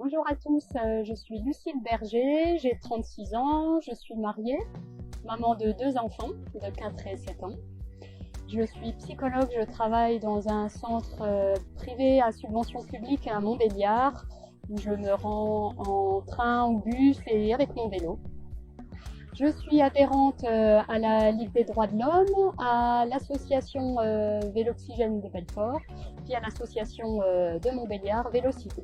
Bonjour à tous, je suis Lucille Berger, j'ai 36 ans, je suis mariée, maman de 2 enfants de 4 et 7 ans. Je suis psychologue, je travaille dans un centre privé à subvention publique à Montbéliard, où je me rends en train, en bus et avec mon vélo. Je suis adhérente à la Ligue des droits de l'homme, à l'association Véloxygène de Belfort, puis à l'association de Montbéliard Vélocité.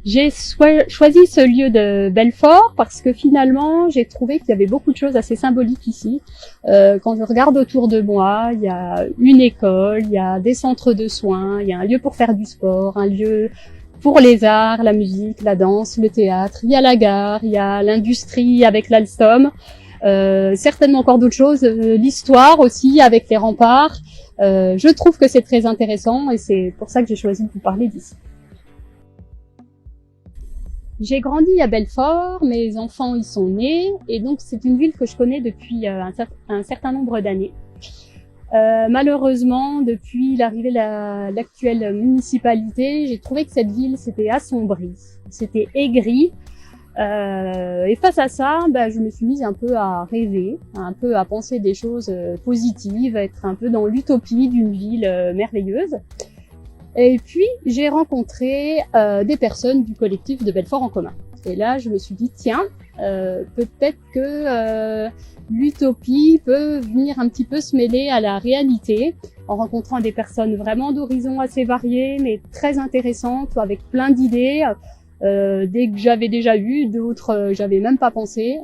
J'ai choisi ce lieu de Belfort parce que finalement, j'ai trouvé qu'il y avait beaucoup de choses assez symboliques ici. Quand je regarde autour de moi, il y a une école, il y a des centres de soins, il y a un lieu pour faire du sport, un lieu pour les arts, la musique, la danse, le théâtre. Il y a la gare, il y a l'industrie avec l'Alstom, certainement encore d'autres choses, l'histoire aussi avec les remparts. Je trouve que c'est très intéressant et c'est pour ça que j'ai choisi de vous parler d'ici. J'ai grandi à Belfort, mes enfants y sont nés, et donc c'est une ville que je connais depuis un certain nombre d'années. Malheureusement, depuis l'arrivée de l'actuelle municipalité, j'ai trouvé que cette ville s'était assombrie, c'était aigri, et face à ça, je me suis mise un peu à rêver, un peu à penser des choses positives, être un peu dans l'utopie d'une ville merveilleuse. Et puis, j'ai rencontré des personnes du collectif de Belfort en commun. Et là, je me suis dit, tiens, peut-être que l'utopie peut venir un petit peu se mêler à la réalité, en rencontrant des personnes vraiment d'horizons assez variés, mais très intéressantes, avec plein d'idées, des que j'avais déjà eues, d'autres j'avais même pas pensé.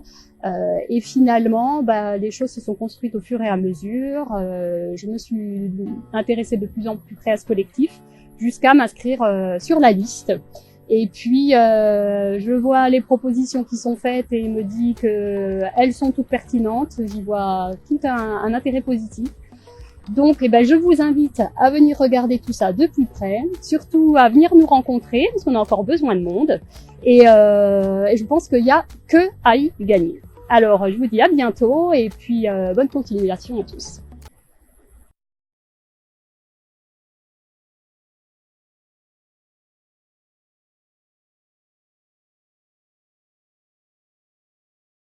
Et finalement, les choses se sont construites au fur et à mesure. Je me suis intéressée de plus en plus près à ce collectif, jusqu'à m'inscrire sur la liste. Et puis, je vois les propositions qui sont faites et me dis que elles sont toutes pertinentes. J'y vois tout un intérêt positif. Donc, je vous invite à venir regarder tout ça de plus près, surtout à venir nous rencontrer, parce qu'on a encore besoin de monde. Et je pense qu'il y a que à y gagner. Alors, je vous dis à bientôt et puis bonne continuation à tous.